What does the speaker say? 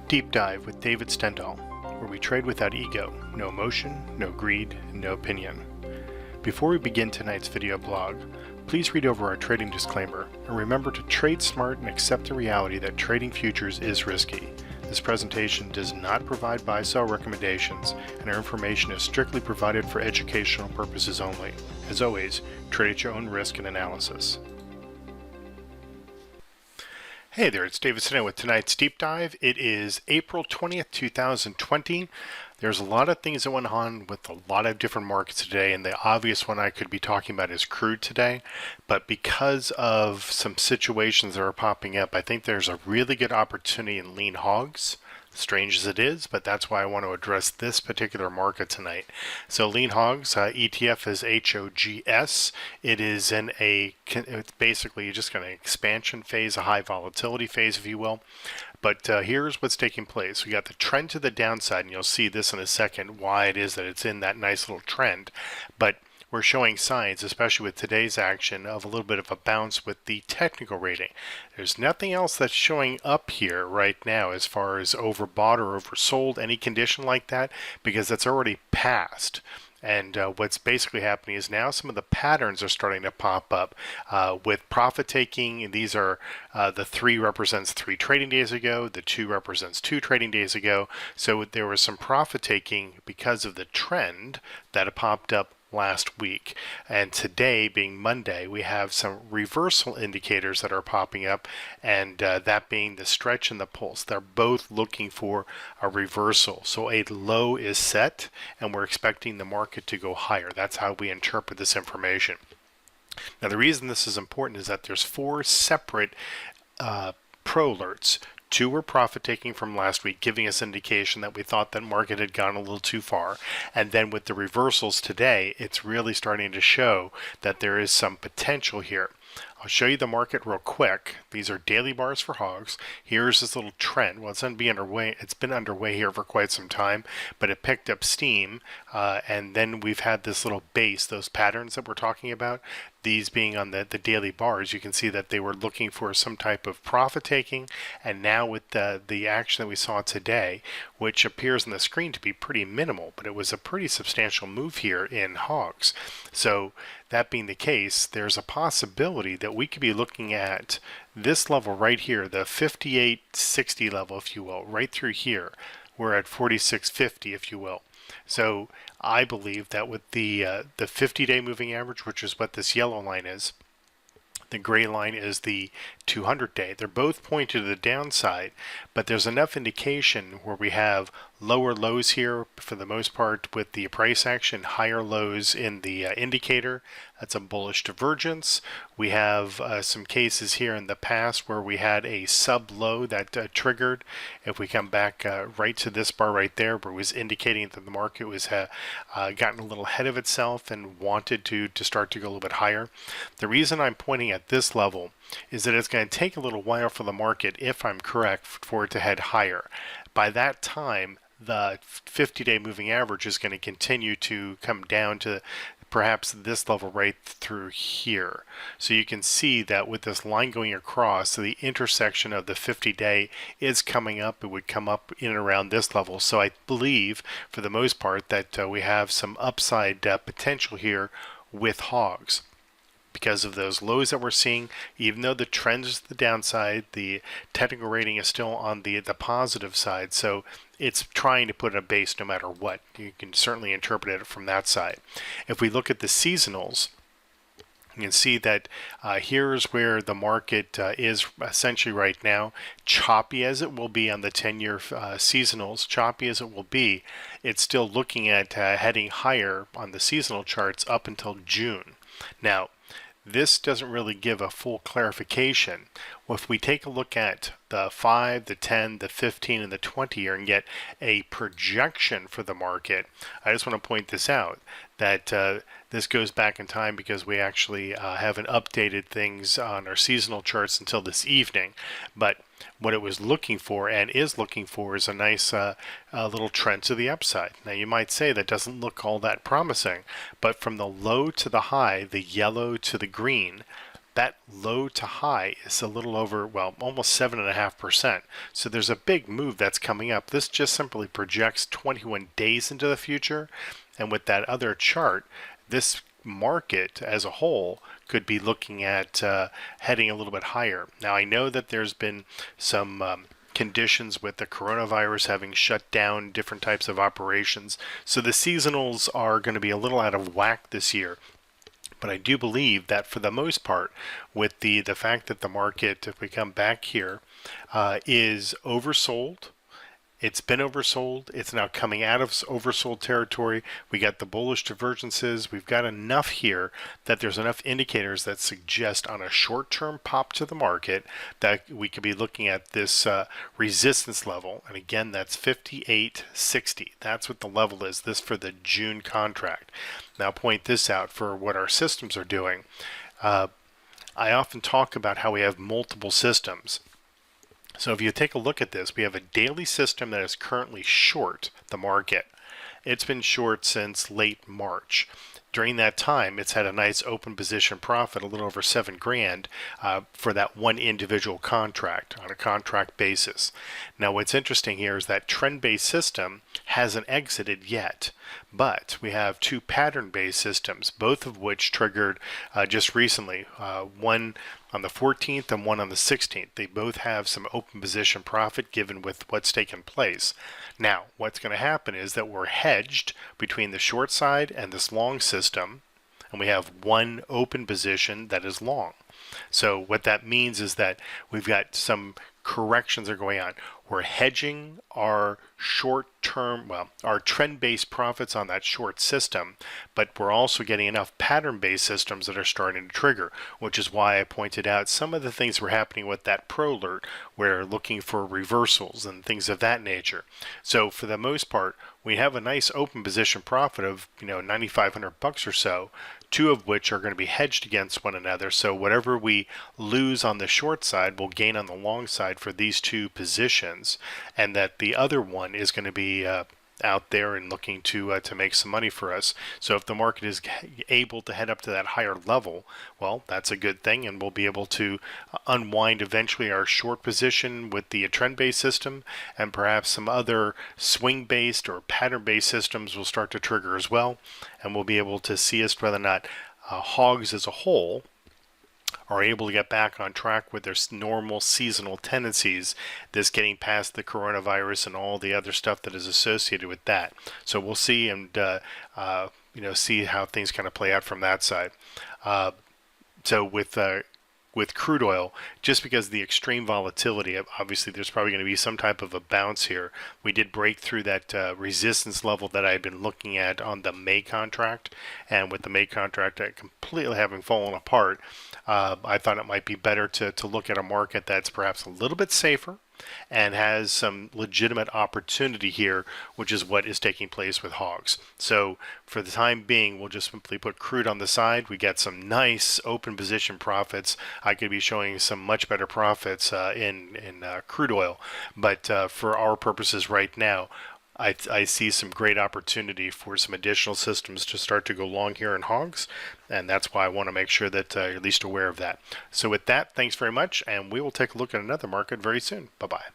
Deep Dive with David Stendhal, where we trade without ego, no emotion, no greed, and no opinion. Before we begin tonight's video blog, please read over our trading disclaimer and remember to trade smart and accept the reality that trading futures is risky. This presentation does not provide buy-sell recommendations, and our information is strictly provided for educational purposes only. As always, trade at your own risk and analysis. Hey there, it's David Stendhal with tonight's Deep Dive. It is April 20th, 2020. There's a lot of things that went on with a lot of different markets today, and the obvious one I could be talking about is crude today. But because of some situations that are popping up, I think there's a really good opportunity in lean hogs. Strange as it is, but that's why I want to address this particular market tonight. So lean hogs, ETF is HOGS. It is in it's basically just got an expansion phase, a high volatility phase, if you will. But here's what's taking place. We got the trend to the downside, and you'll see this in a second, why it is that it's in that nice little trend. But we're showing signs, especially with today's action, of a little bit of a bounce with the technical rating. There's nothing else that's showing up here right now as far as overbought or oversold, any condition like that, because that's already passed. And what's basically happening is now some of the patterns are starting to pop up with profit taking. These are the 3 represents 3 trading days ago, the 2 represents 2 trading days ago. So there was some profit taking because of the trend that had popped up last week. And today, being Monday, we have some reversal indicators that are popping up, and that being the stretch and the pulse. They're both looking for a reversal. So a low is set, and we're expecting the market to go higher. That's how we interpret this information. Now, the reason this is important is that there's 4 separate pro alerts. 2 were profit taking from last week, giving us indication that we thought that market had gone a little too far. And then with the reversals today, it's really starting to show that there is some potential here. I'll show you the market real quick. These are daily bars for hogs. Here's this little trend. Well, it's been underway here for quite some time, but it picked up steam, and then we've had this little base, those patterns that we're talking about. These being on the daily bars, you can see that they were looking for some type of profit taking, and now with the action that we saw today, which appears on the screen to be pretty minimal, but it was a pretty substantial move here in hogs. So that being the case, there's a possibility that we could be looking at this level right here, the 58.60 level, if you will, right through here. We're at 46.50, if you will. So I believe that with the 50-day moving average, which is what this yellow line is, the gray line is the 200-day. They're both pointed to the downside, but there's enough indication where we have lower lows here for the most part with the price action, higher lows in the indicator. That's a bullish divergence. We have some cases here in the past where we had a sub low that triggered. If we come back right to this bar right there, where it was indicating that the market was gotten a little ahead of itself and wanted to start to go a little bit higher. The reason I'm pointing at this level is that it's going to take a little while for the market, if I'm correct, for it to head higher. By that time, the 50-day moving average is going to continue to come down to perhaps this level right through here. So you can see that with this line going across, so the intersection of the 50-day is coming up. It would come up in and around this level. So I believe, for the most part, that we have some upside potential here with hogs. Because of those lows that we're seeing, even though the trend is the downside, the technical rating is still on the positive side. So it's trying to put a base no matter what. You can certainly interpret it from that side. If we look at the seasonals, you can see that here's where the market is essentially right now. Choppy as it will be on the 10-year seasonals, choppy as it will be, it's still looking at heading higher on the seasonal charts up until June. Now, this doesn't really give a full clarification. Well, if we take a look at the 5, the 10, the 15, and the 20 year and get a projection for the market, I just want to point this out, that this goes back in time because we actually haven't updated things on our seasonal charts until this evening. But what it was looking for and is looking for is a nice little trend to the upside. Now you might say that doesn't look all that promising, but from the low to the high, the yellow to the green, that low to high is a little over, well, almost 7.5%. So there's a big move that's coming up. This just simply projects 21 days into the future. And with that other chart, this market as a whole could be looking at heading a little bit higher. Now, I know that there's been some conditions with the coronavirus having shut down different types of operations. So the seasonals are going to be a little out of whack this year. But I do believe that for the most part, with the fact that the market, if we come back here, is oversold. It's been oversold. It's now coming out of oversold territory. We got the bullish divergences. We've got enough here that there's enough indicators that suggest on a short-term pop to the market that we could be looking at this resistance level. And again, that's 58.60. That's what the level is. This for the June contract. Now point this out for what our systems are doing. I often talk about how we have multiple systems. So if you take a look at this, we have a daily system that is currently short the market. It's been short since late March. During that time, it's had a nice open position profit, a little over 7 grand for that one individual contract on a contract basis. Now, what's interesting here is that trend-based system hasn't exited yet, but we have two pattern-based systems, both of which triggered just recently, one on the 14th and one on the 16th. They both have some open position profit given with what's taken place. Now, what's going to happen is that we're hedged between the short side and this long system, and we have one open position that is long. So what that means is that we've got some corrections are going on. We're hedging our short-term, well, our trend-based profits on that short system, but we're also getting enough pattern-based systems that are starting to trigger, which is why I pointed out some of the things were happening with that Pro Alert. We're looking for reversals and things of that nature. So for the most part, we have a nice open position profit of, $9,500 or so, two of which are going to be hedged against one another. So whatever we lose on the short side, we'll gain on the long side for these two positions, and that the other one is going to be out there and looking to make some money for us. So if the market is able to head up to that higher level, well, that's a good thing, and we'll be able to unwind eventually our short position with the trend-based system, and perhaps some other swing-based or pattern-based systems will start to trigger as well, and we'll be able to see as to whether or not hogs as a whole are able to get back on track with their normal seasonal tendencies, this getting past the coronavirus and all the other stuff that is associated with that. So we'll see and see how things kind of play out from that side. So with crude oil, just because of the extreme volatility, obviously there's probably going to be some type of a bounce here. We did break through that resistance level that I had been looking at on the May contract, and with the May contract completely having fallen apart, I thought it might be better to look at a market that's perhaps a little bit safer and has some legitimate opportunity here, which is what is taking place with hogs. So for the time being, we'll just simply put crude on the side. We get some nice open position profits. I could be showing some much better profits in crude oil, but for our purposes right now, I see some great opportunity for some additional systems to start to go long here in hogs, and that's why I want to make sure that you're at least aware of that. So with that, thanks very much, and we will take a look at another market very soon. Bye-bye.